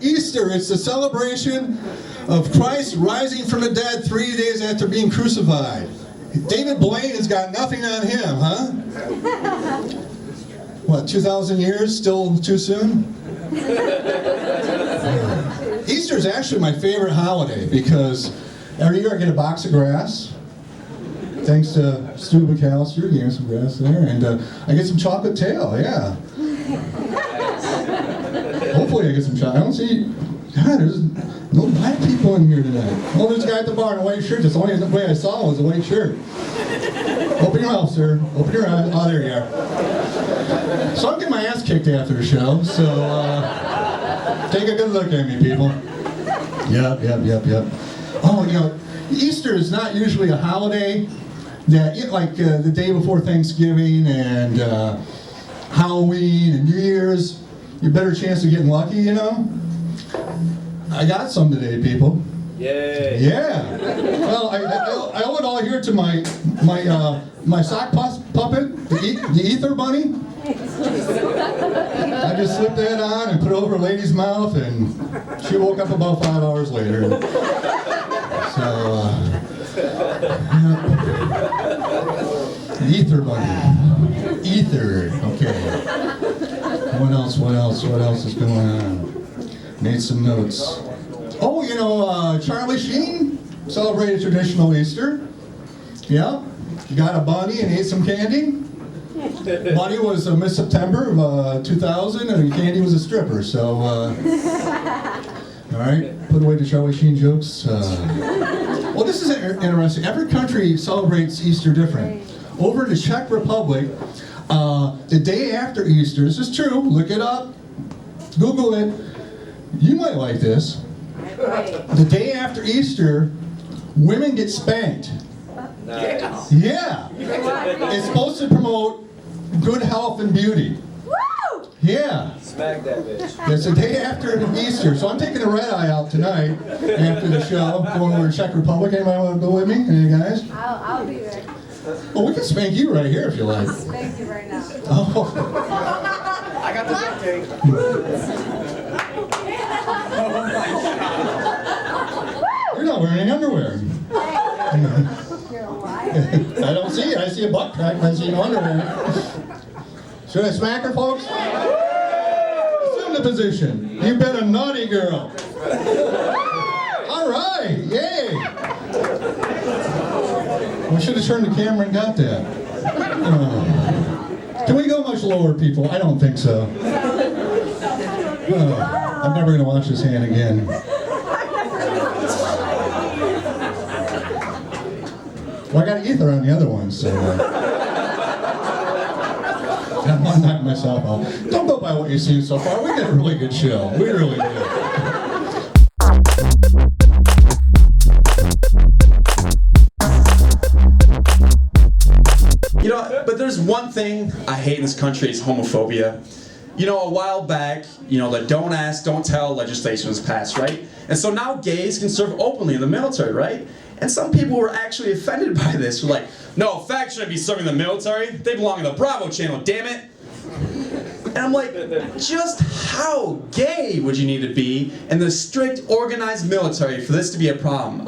Easter, it's the celebration of Christ rising from the dead 3 days after being crucified. David Blaine has got nothing on him, huh? What, 2,000 years? Still too soon? Easter is actually my favorite holiday because every year I get a box of grass. Thanks to Stu McAllister, he has some grass there, and I get some chocolate tail, yeah. Hopefully I get some chocolate. I don't see, God, there's no black people in here tonight. Oh, there's a guy at the bar in a white shirt. That's the only way I saw him was a white shirt. Open your mouth, sir. Open your eyes. Oh, there you are. So I'm getting my ass kicked after the show, so take a good look at me, people. Yep. Oh, you know, Easter is not usually a holiday that, like the day before Thanksgiving and Halloween and New Year's, you better chance of getting lucky, you know? I got some today, people. Yay! Yeah. Well, I owe it all here to my sock puppet, the ether bunny. I just slipped that on and put it over a lady's mouth, and she woke up about 5 hours later. So, the ether bunny. Ether. Okay. What else is going on? Made some notes. Oh, you know, Charlie Sheen celebrated traditional Easter. Yeah. He got a bunny and ate some candy. Bunny was Miss September of 2000, and Candy was a stripper, so, all right, put away the Charlie Sheen jokes. Well, this is interesting. Every country celebrates Easter different. Over in the Czech Republic, the day after Easter, this is true, look it up, Google it, you might like this. The day after Easter, women get spanked. Nice. Yeah. It's supposed to promote good health and beauty. Woo! Yeah. Smack that bitch. It's the day after Easter, so I'm taking a red eye out tonight after the show. Going over to Czech Republic. Anybody want to go with me? Any guys? I'll be there. Well, we can spank you right here if you like. I'll spank you right now. Oh. I got the dictate. You're not wearing any underwear. You're a liar. I don't see it. I see a butt crack. I see no underwear. Should I smack her, folks? Assume the position. You've been a naughty girl. All right. Yay. We should have turned the camera and got that. Can we go much lower, people? I don't think so. I'm never going to wash this hand again. Well, I got ether on the other one, so I'm knocking myself out. Don't go by what you've seen so far. We did a really good show. We really did. You know, but there's one thing I hate in this country is homophobia. You know, a while back, you know, the don't ask, don't tell legislation was passed, right? And so now gays can serve openly in the military, right? And some people were actually offended by this. Were like, no, fags shouldn't be serving the military. They belong in the Bravo channel, damn it. And I'm like, just how gay would you need to be in the strict, organized military for this to be a problem?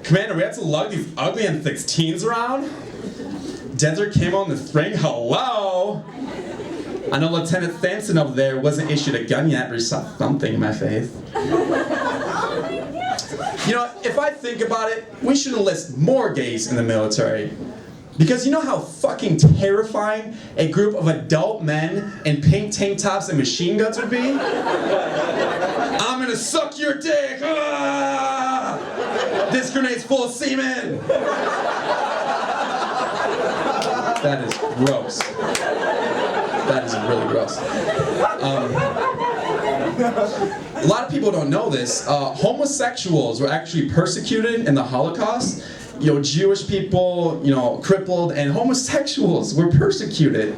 Commander, we have to lug these ugly and thick teens around? Desert camo in the spring, hello? I know Lieutenant Thampson over there wasn't issued a gun yet, but he saw something in my face. You know, if I think about it, we should enlist more gays in the military. Because you know how fucking terrifying a group of adult men in pink tank tops and machine guns would be? I'm gonna suck your dick! Ah! This grenade's full of semen! That is gross. That is really gross. A lot of people don't know this. Homosexuals were actually persecuted in the Holocaust. Jewish people, crippled, and homosexuals were persecuted.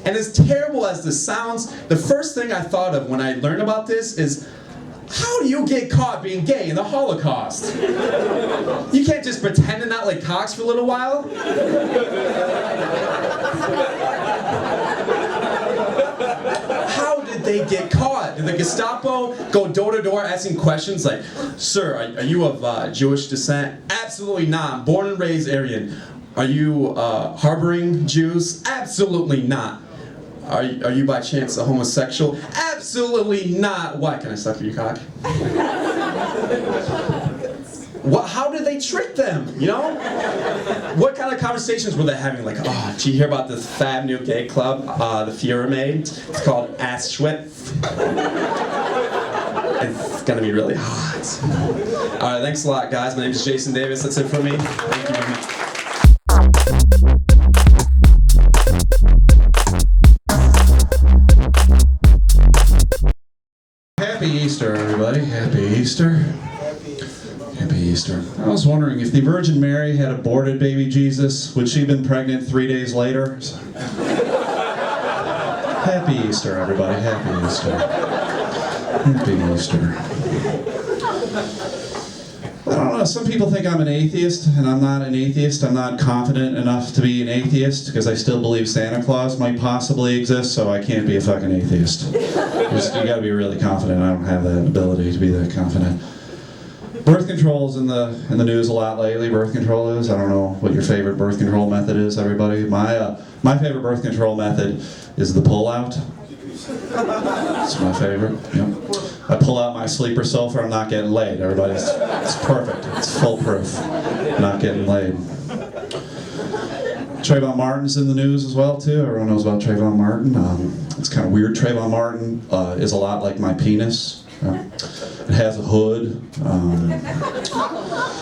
And as terrible as this sounds, the first thing I thought of when I learned about this is, how do you get caught being gay in the Holocaust? You can't just pretend to not like cocks for a little while. How did they get caught? Did the Gestapo go door to door asking questions like, "Sir, are you of Jewish descent?" "Absolutely not. I'm born and raised Aryan." "Are you harboring Jews?" "Absolutely not." Are you by chance a homosexual?" "Absolutely not." "Why? Can I suck your cock?" How did they trick them, What kind of conversations were they having? Like, "Oh, did you hear about this fab new gay club the Fuhrer made? It's called Auschwitz. It's gonna be really hot." All right, thanks a lot, guys. My name is Jason Davis. That's it for me. Thank you very much. Happy Easter, everybody. Happy Easter. Happy Easter. I was wondering, if the Virgin Mary had aborted baby Jesus, would she have been pregnant 3 days later? Happy Easter, everybody. Happy Easter. Happy Easter. I don't know, some people think I'm an atheist, and I'm not an atheist. I'm not confident enough to be an atheist, because I still believe Santa Claus might possibly exist, so I can't be a fucking atheist. You gotta be really confident. I don't have that ability to be that confident. Birth control's in the news a lot lately. Birth control is. I don't know what your favorite birth control method is, everybody. My favorite birth control method is the pull-out. It's my favorite. Yep. I pull out my sleeper sofa. I'm not getting laid. Everybody, it's perfect. It's foolproof. Not getting laid. Trayvon Martin's in the news as well too. Everyone knows about Trayvon Martin. It's kind of weird. Trayvon Martin is a lot like my penis. It has a hood.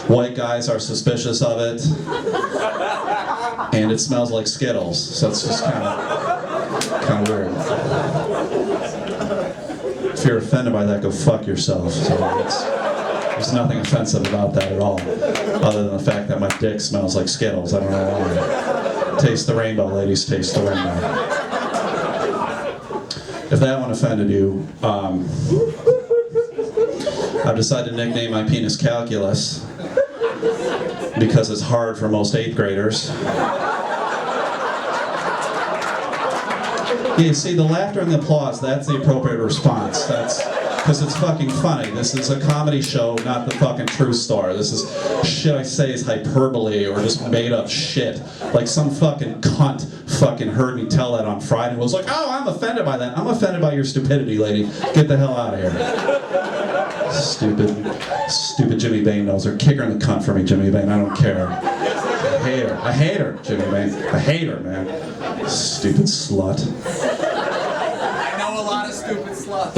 White guys are suspicious of it, and it smells like Skittles. So it's just kind of weird. If you're offended by that, go fuck yourself. So there's nothing offensive about that at all, other than the fact that my dick smells like Skittles. I don't know why. Taste the rainbow, ladies. Taste the rainbow. If that one offended you, I've decided to nickname my penis Calculus because it's hard for most 8th graders. Yeah, see, the laughter and the applause, that's the appropriate response. That's because it's fucking funny. This is a comedy show, not the fucking true story. This is shit I say is hyperbole or just made up shit. Like some fucking cunt fucking heard me tell that on Friday and was like, "Oh, I'm offended by that." I'm offended by your stupidity, lady. Get the hell out of here. Stupid Jimmy Bain knows her. Kick her in the cunt for me, Jimmy Bain. I don't care. I hate her, Jimmy Bain. I hate her, man. Stupid slut. I know a lot of stupid sluts.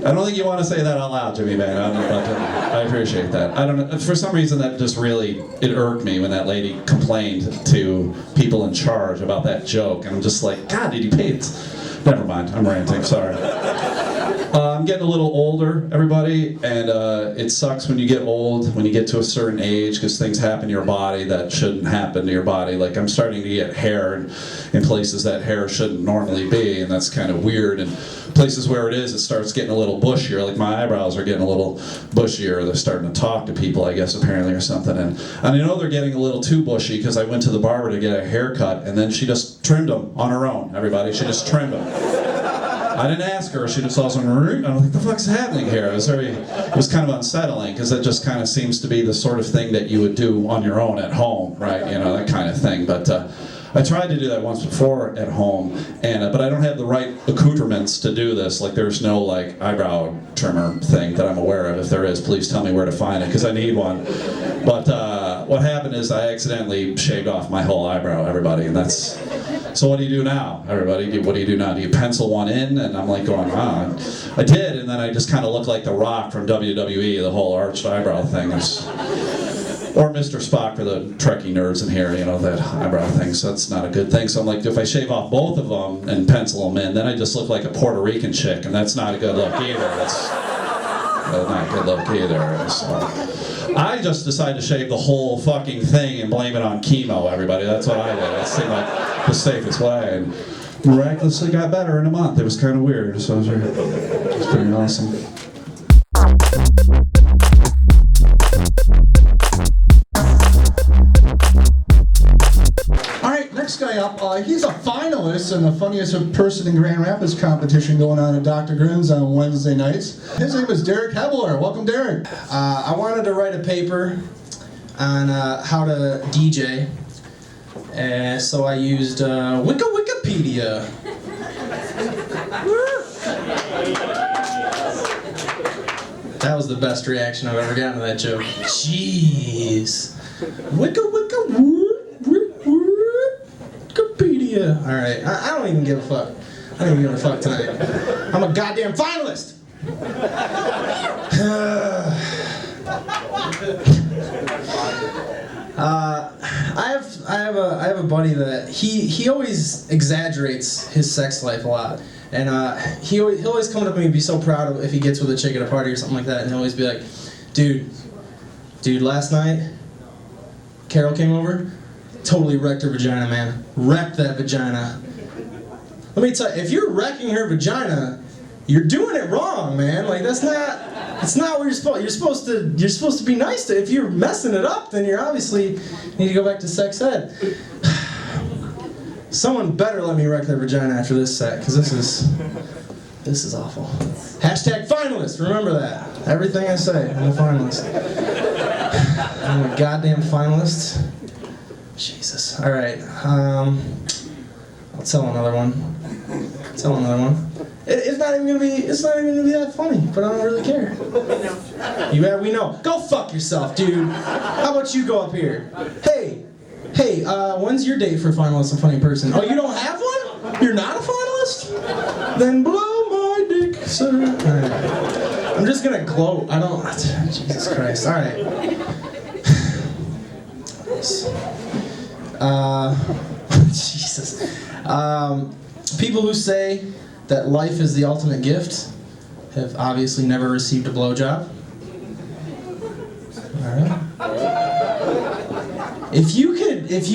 I don't think you want to say that out loud, Jimmy Bain. I appreciate that. I don't know. For some reason, that just really, it irked me when that lady complained to people in charge about that joke. And I'm just like, God, did you pay it? Never mind. I'm ranting. Sorry. I'm getting a little older, everybody, and it sucks when you get old, when you get to a certain age, because things happen to your body that shouldn't happen to your body. Like, I'm starting to get hair in places that hair shouldn't normally be, and that's kind of weird. And places where it is, it starts getting a little bushier. Like, my eyebrows are getting a little bushier. They're starting to talk to people, I guess, apparently, or something. And I know they're getting a little too bushy because I went to the barber to get a haircut, and then she just trimmed them on her own, everybody. She just trimmed them. I didn't ask her. She just also, I'm like, the fuck's happening here? It was kind of unsettling because it just kind of seems to be the sort of thing that you would do on your own at home, right? That kind of thing. But I tried to do that once before at home, but I don't have the right accoutrements to do this. Like, there's no like eyebrow trimmer thing that I'm aware of. If there is, please tell me where to find it because I need one. But what happened is I accidentally shaved off my whole eyebrow, everybody, and that's. So what do you do now, everybody? What do you do now? Do you pencil one in? And I'm like going, I did, and then I just kind of look like The Rock from WWE, the whole arched eyebrow thing. Or Mr. Spock for the Trekkie nerds in here, you know, that eyebrow thing, so that's not a good thing. So I'm like, if I shave off both of them and pencil them in, then I just look like a Puerto Rican chick, and that's not a good look either. That's not a good look either. So I just decided to shave the whole fucking thing and blame it on chemo, everybody. That's what I did. That seemed like the safest way, and miraculously got better in a month. It was kind of weird, so it was pretty awesome. Next guy up, he's a finalist in the funniest person in Grand Rapids competition going on at Dr. Grim's on Wednesday nights. His name is Derek Hebler. Welcome, Derek. I wanted to write a paper on how to DJ, and so I used Wikipedia. That was the best reaction I've ever gotten to that joke. Jeez. Wikipedia. Alright, I don't even give a fuck. I don't even give a fuck tonight. I'm a goddamn finalist! I have a buddy that he always exaggerates his sex life a lot. And he'll always come up to me and be so proud of if he gets with a chick at a party or something like that, and he'll always be like, dude, last night, Carol came over, totally wrecked her vagina, man. Wrecked that vagina. Let me tell you, if you're wrecking her vagina, you're doing it wrong, man. Like, it's not what you're supposed to be nice to. If you're messing it up, then you're obviously need to go back to sex ed. Someone better let me wreck their vagina after this set, because this is awful. Hashtag finalist, remember that. Everything I say, I'm a finalist. I'm a goddamn finalist. Jesus. Alright, I'll tell another one. It's not even gonna be that funny, but I don't really care. We know. Go fuck yourself, dude. How about you go up here? Hey, when's your date for finalist and funny person? Oh, you don't have one? You're not a finalist? Then blow my dick, sir. Alright. I'm just gonna gloat. I don't. Jesus Christ. Alright. Jesus. People who say that life is the ultimate gift have obviously never received a blowjob. Alright. If you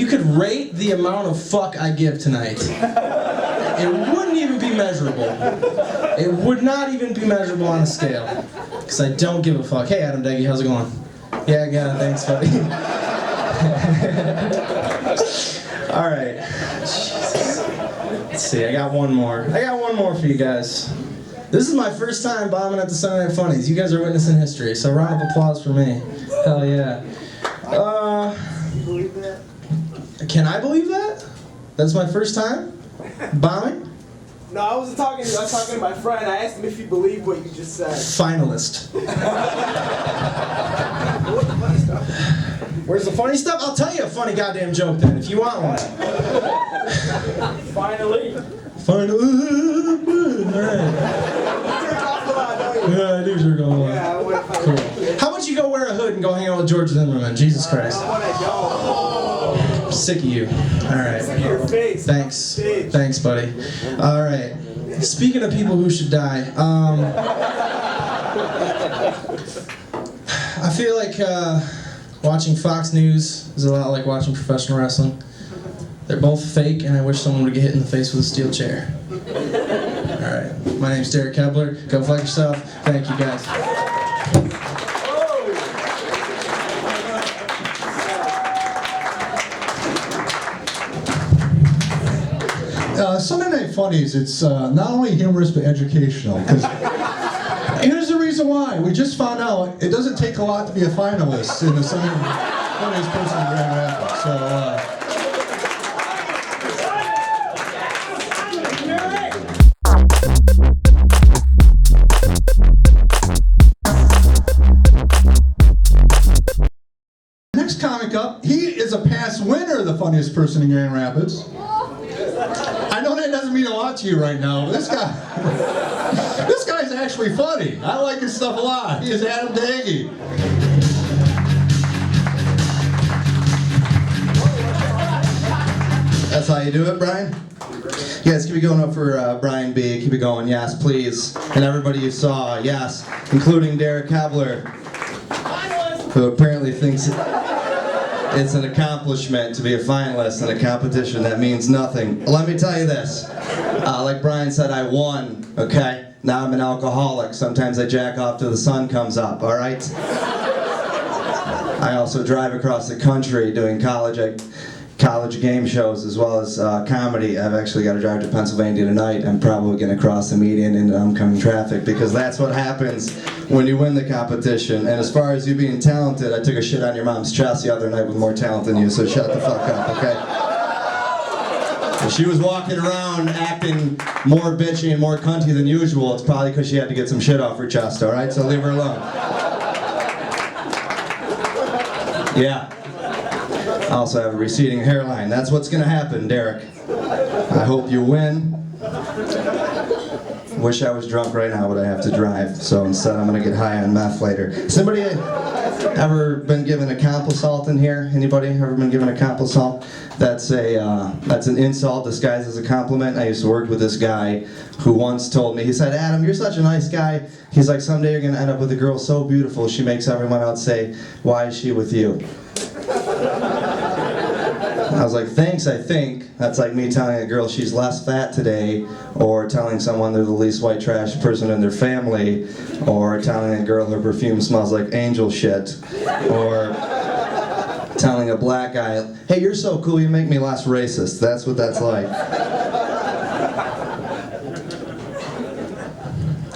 could rate the amount of fuck I give tonight, it wouldn't even be measurable. It would not even be measurable on a scale. Because I don't give a fuck. Hey Adam Deggy, how's it going? Yeah, I got it, thanks buddy. Alright. Let's see, I got one more for you guys. This is my first time bombing at the Sunday Night Funnies. You guys are witnessing history, so round of applause for me. Hell yeah. Can I believe that? That's my first time bombing? No, I wasn't talking to you. I was talking to my friend. I asked him if he believed what you just said. Finalist. Where's the funny stuff? I'll tell you a funny goddamn joke then, if you want one. Finally. Alright. Yeah, I do jerk off. Yeah, I would. Cool. How about you go wear a hood and go hang out with George Zimmerman? Jesus Christ. I'm sick of you. Alright. Your face. Thanks. Thanks, buddy. Alright. Speaking of people who should die, I feel like watching Fox News is a lot like watching professional wrestling. They're both fake, and I wish someone would get hit in the face with a steel chair. Alright, my name's Derek Hebler. Go fuck yourself. Thank you, guys. Sunday Night Funnies, it's not only humorous but educational. Here's the reason why. We just found out it doesn't take a lot to be a finalist in the Sunday Funniest Person in Grand Rapids. So, next comic up, he is a past winner of the Funniest Person in Grand Rapids. I know that doesn't mean a lot to you right now, but this guy's actually funny. I like his stuff a lot. He is Adam Daggy. how you do it, Brian? Yes, keep it going up for Brian B. Keep it going, yes, please. And everybody you saw, yes, including Derek Kevler, who apparently thinks it's an accomplishment to be a finalist in a competition that means nothing. Let me tell you this. Like Brian said, I won, okay? Now I'm an alcoholic. Sometimes I jack off till the sun comes up, all right? I also drive across the country doing college game shows as well as comedy. I've actually got to drive to Pennsylvania tonight. I'm probably going to cross the median into oncoming traffic because that's what happens when you win the competition. And as far as you being talented, I took a shit on your mom's chest the other night with more talent than you, so shut the fuck up, okay? If she was walking around acting more bitchy and more cunty than usual, it's probably because she had to get some shit off her chest, alright? So leave her alone. Yeah. I also have a receding hairline. That's what's gonna happen, Derek. I hope you win. Wish I was drunk right now, but I have to drive. So instead I'm gonna get high on meth later. Has anybody ever been given a complisalt in here? Anybody ever been given a complisalt? That's an insult disguised as a compliment. I used to work with this guy who once told me, he said, Adam, you're such a nice guy. He's like, someday you're gonna end up with a girl so beautiful she makes everyone else say, why is she with you? I was like, thanks, I think. That's like me telling a girl she's less fat today, or telling someone they're the least white trash person in their family, or telling a girl her perfume smells like angel shit, or telling a black guy, hey, you're so cool, you make me less racist. That's what that's like.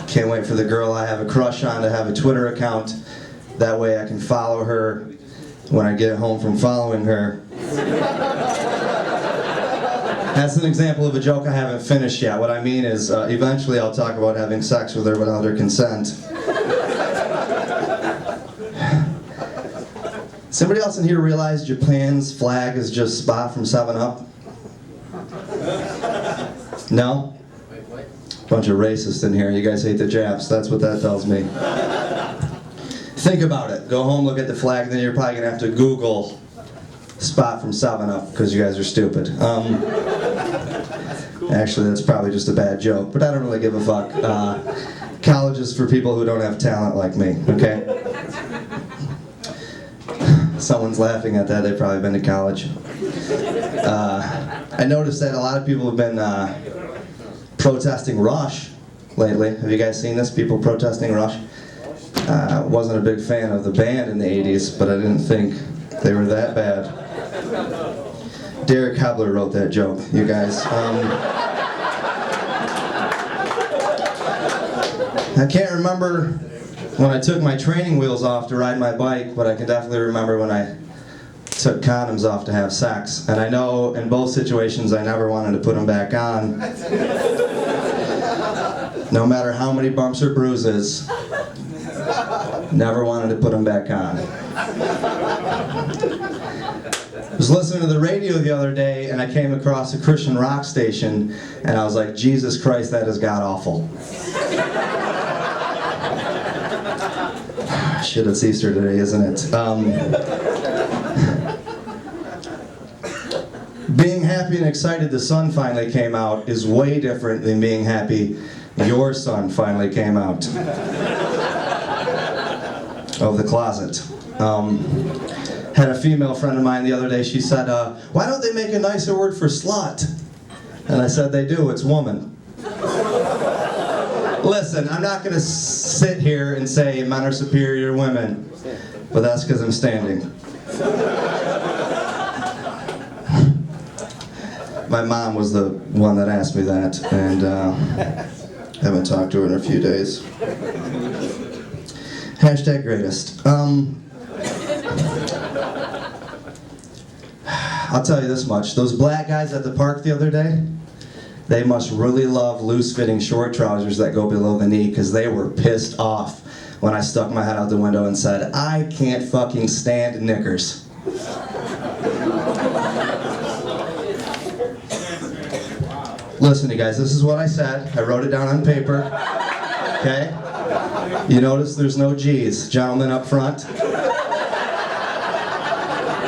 Can't wait for the girl I have a crush on to have a Twitter account. That way I can follow her when I get home from following her. That's an example of a joke I haven't finished yet. What I mean is, eventually I'll talk about having sex with her without her consent. Somebody else in here realize Japan's flag is just Spa from 7-Up? No? Bunch of racists in here. You guys hate the Japs. That's what that tells me. Think about it. Go home, look at the flag, then you're probably going to have to Google Spot from 7-Up because you guys are stupid. Actually, that's probably just a bad joke, but I don't really give a fuck. College is for people who don't have talent like me, okay? Someone's laughing at that. They've probably been to college. I noticed that a lot of people have been protesting Rush lately. Have you guys seen this? People protesting Rush? Wasn't a big fan of the band in the 80s, but I didn't think they were that bad. Derek Kevler wrote that joke, you guys. I can't remember when I took my training wheels off to ride my bike, but I can definitely remember when I took condoms off to have sex. And I know in both situations I never wanted to put them back on. No matter how many bumps or bruises, never wanted to put them back on. I was listening to the radio the other day and I came across a Christian rock station and I was like, Jesus Christ, that is god-awful. Shit, it's Easter today, isn't it? Being happy and excited the sun finally came out is way different than being happy your son finally came out of the closet. Had a female friend of mine the other day, she said, why don't they make a nicer word for slut? And I said, they do, it's woman. Listen, I'm not going to sit here and say men are superior to women, but that's because I'm standing. My mom was the one that asked me that, and haven't talked to her in a few days. Hashtag greatest. I'll tell you this much. Those black guys at the park the other day, they must really love loose-fitting short trousers that go below the knee because they were pissed off when I stuck my head out the window and said, I can't fucking stand knickers. Listen, you guys, this is what I said. I wrote it down on paper. Okay? You notice there's no G's. Gentlemen up front.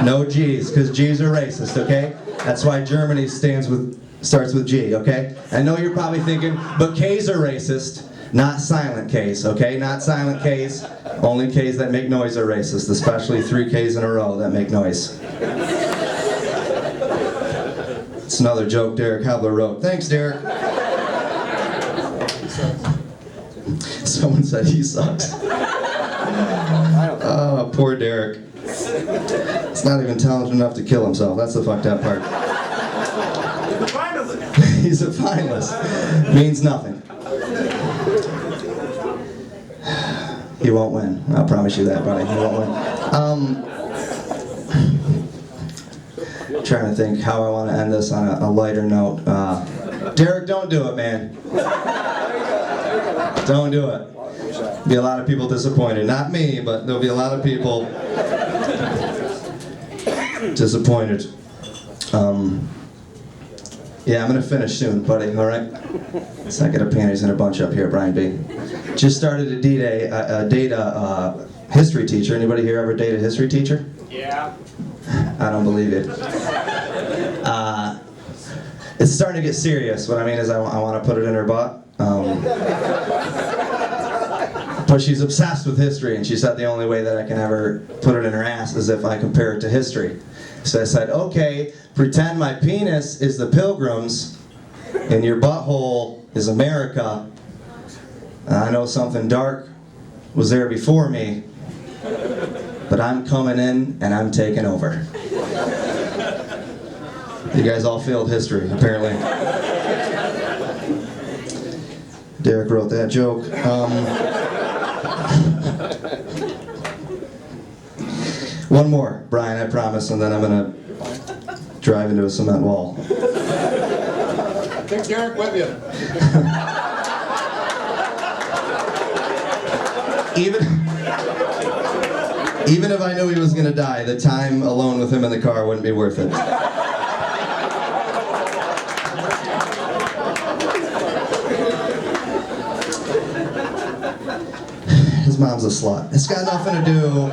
No G's, because G's are racist, okay? That's why Germany starts with G, okay? I know you're probably thinking, but K's are racist. Not silent K's, okay? Not silent K's. Only K's that make noise are racist, especially 3 K's in a row that make noise. It's another joke Derek Hebler wrote. Thanks, Derek. Someone said he sucks. Oh, poor Derek. He's not even talented enough to kill himself. That's the fucked up part. He's a finalist. Means nothing. He won't win. I'll promise you that, buddy. He won't win. Trying to think how I want to end this on a lighter note. Derek, don't do it, man. Don't do it. Be a lot of people disappointed. Not me, but there'll be a lot of people disappointed. Yeah, I'm gonna finish soon, buddy. All right. Let's not get our panties in a bunch up here, Brian B. Just started to date a history teacher. Anybody here ever date a history teacher? Yeah. I don't believe it. It's starting to get serious. What I mean is I want to put it in her butt. But she's obsessed with history, and she said the only way that I can ever put it in her ass is if I compare it to history. So I said, okay, pretend my penis is the Pilgrims, and your butthole is America. I know something dark was there before me, but I'm coming in and I'm taking over. You guys all failed history, apparently. Derek wrote that joke. One more, Brian, I promise, and then I'm gonna drive into a cement wall. Take Derek with you. Even if I knew he was gonna die, the time alone with him in the car wouldn't be worth it. His mom's a slut. It's got nothing to do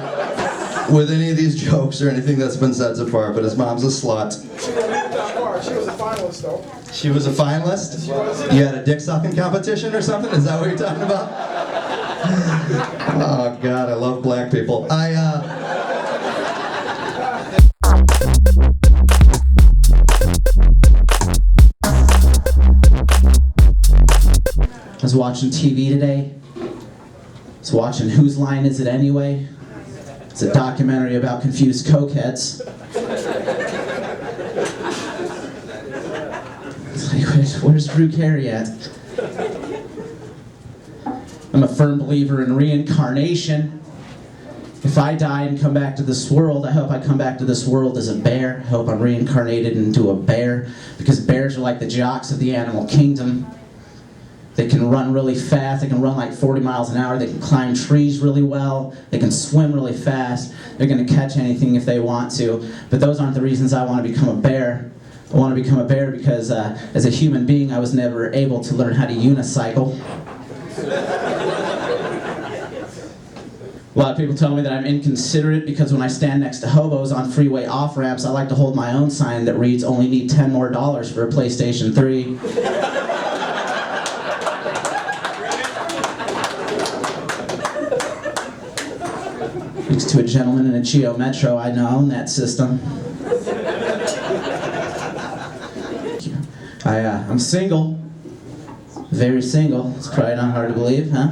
with any of these jokes or anything that's been said so far, but his mom's a slut. She was a finalist, though. She was a finalist? You had a dick sucking competition or something? Is that what you're talking about? Oh God, I love black people. I was watching TV today. I was watching Whose Line Is It Anyway? It's a documentary about confused cokeheads. It's like, where's Drew Carey at? I'm a firm believer in reincarnation. If I die and come back to this world, I hope I come back to this world as a bear. I hope I'm reincarnated into a bear, because bears are like the jocks of the animal kingdom. They can run really fast. They can run like 40 miles an hour. They can climb trees really well. They can swim really fast. They're going to catch anything if they want to. But those aren't the reasons I want to become a bear. I want to become a bear because as a human being, I was never able to learn how to unicycle. A lot of people tell me that I'm inconsiderate because when I stand next to hobos on freeway off-ramps, I like to hold my own sign that reads, "Only need $10 more for a PlayStation 3. Thanks to a gentleman in a Geo Metro, I now own that system. I'm single. Very single. It's probably not hard to believe, huh?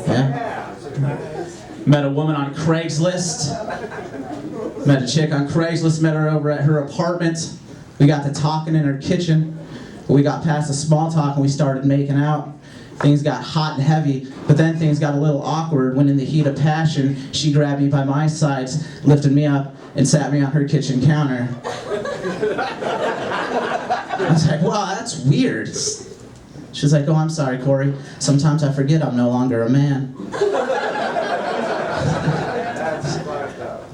Yeah. Met a woman on Craigslist. Met a chick on Craigslist, met her over at her apartment. We got to talking in her kitchen. We got past the small talk and we started making out. Things got hot and heavy, but then things got a little awkward when in the heat of passion, she grabbed me by my sides, lifted me up, and sat me on her kitchen counter. I was like, wow, that's weird. She was like, oh, I'm sorry, Corey. Sometimes I forget I'm no longer a man.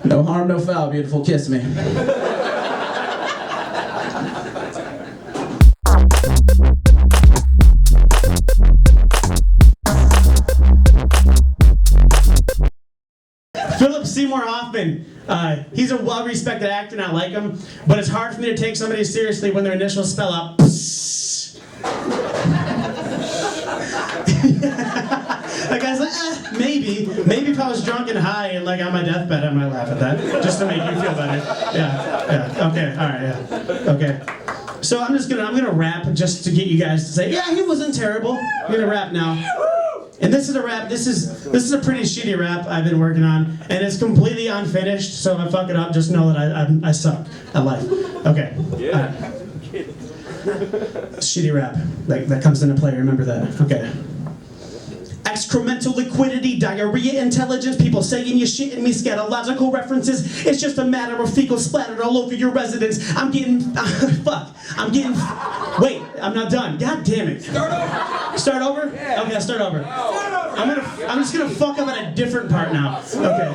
No harm, no foul, beautiful, kiss me. Philip Seymour Seymour Hoffman. He's a well-respected actor, and I like him, but it's hard for me to take somebody seriously when their initials spell out psst. That guy's like, maybe if I was drunk and high and like on my deathbed, I might laugh at that, just to make you feel better. Yeah, okay, all right, yeah, okay. So I'm gonna rap just to get you guys to say, yeah, he wasn't terrible. I'm gonna rap now. And this is a rap, this is a pretty shitty rap I've been working on, and it's completely unfinished, so if I fuck it up, just know that I suck at life. Okay. Yeah. Shitty rap, that comes into play, remember that. Okay. Excremental liquidity, diarrhea, intelligence, people saying you shitting me, scatological references. It's just a matter of fecal splattered all over your residence. I'm getting, wait, I'm not done. God damn it. Start over? Okay, I'll start over. I'm just gonna fuck up at a different part now. Okay,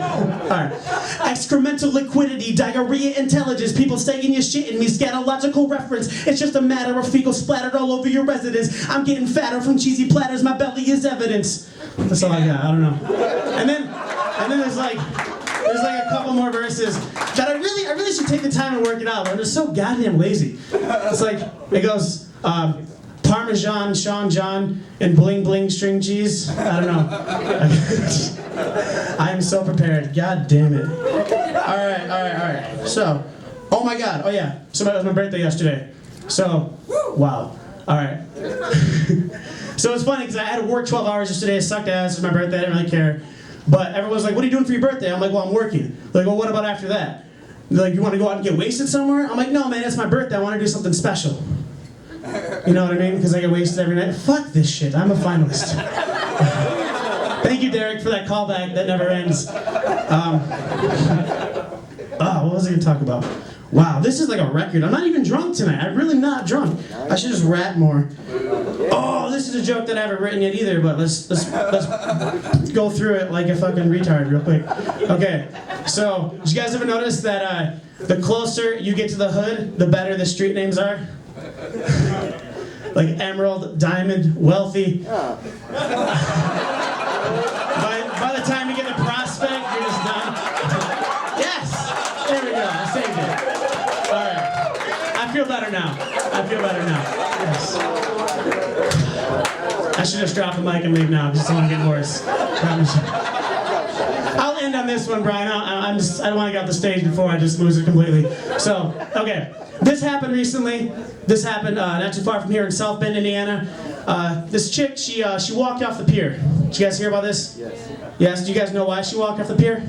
alright. Excremental liquidity, diarrhea, intelligence, people saying you shitting me, scatological reference. It's just a matter of fecal splattered all over your residence. I'm getting fatter from cheesy platters, my belly is evidence. That's all I got, I don't know. And then there's like a couple more verses that I really should take the time and work it out, but I'm just so goddamn lazy. It's like, it goes, Parmesan, Sean John, and bling bling string cheese. I don't know. I am so prepared. God damn it. All right. So, oh my God. Oh yeah. So it was my birthday yesterday. So, wow. All right. So it's funny because I had to work 12 hours yesterday. It sucked ass. It was my birthday. I didn't really care. But everyone's like, "What are you doing for your birthday?" I'm like, "Well, I'm working." They're like, "Well, what about after that?" They're like, "You want to go out and get wasted somewhere?" I'm like, "No, man. It's my birthday. I want to do something special." You know what I mean? Because I get wasted every night. Fuck this shit. I'm a finalist. Thank you, Derek, for that callback that never ends. What was I going to talk about? Wow, this is like a record. I'm not even drunk tonight. I'm really not drunk. I should just rap more. Oh, this is a joke that I haven't written yet either, but let's go through it like a fucking retard real quick. Okay, so did you guys ever notice that the closer you get to the hood, the better the street names are? Like Emerald, Diamond, Wealthy. By the time you get to Prospect, you're just done. Yes! There we go, I saved it. Alright. I feel better now. Yes. I should just drop the mic and leave now, because it's only getting worse. I'll end on this one, Brian. I don't want to get off the stage before I just lose it completely. So, okay. This happened recently. This happened not too far from here in South Bend, Indiana. This chick, she walked off the pier. Did you guys hear about this? Yes. Yes? Do you guys know why she walked off the pier?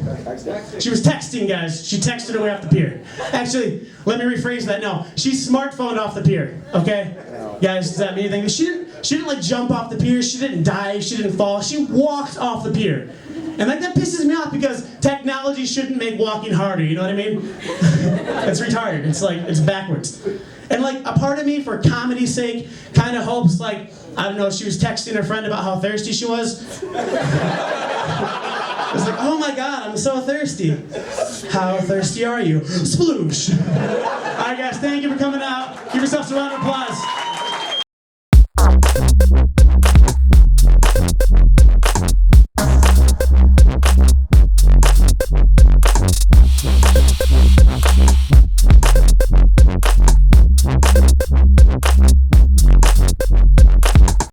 She was texting, guys. She texted her way off the pier. Actually, let me rephrase that. No, she smartphoned off the pier. Okay? Guys, does that mean anything? She didn't like jump off the pier. She didn't dive. She didn't fall. She walked off the pier. And like that pisses me off because technology shouldn't make walking harder, you know what I mean? It's retarded. It's like, it's backwards. And like a part of me, for comedy's sake, kind of hopes like, I don't know, she was texting her friend about how thirsty she was. It's like, oh my God, I'm so thirsty. How thirsty are you? Sploosh. All right guys, thank you for coming out. Give yourselves a round of applause.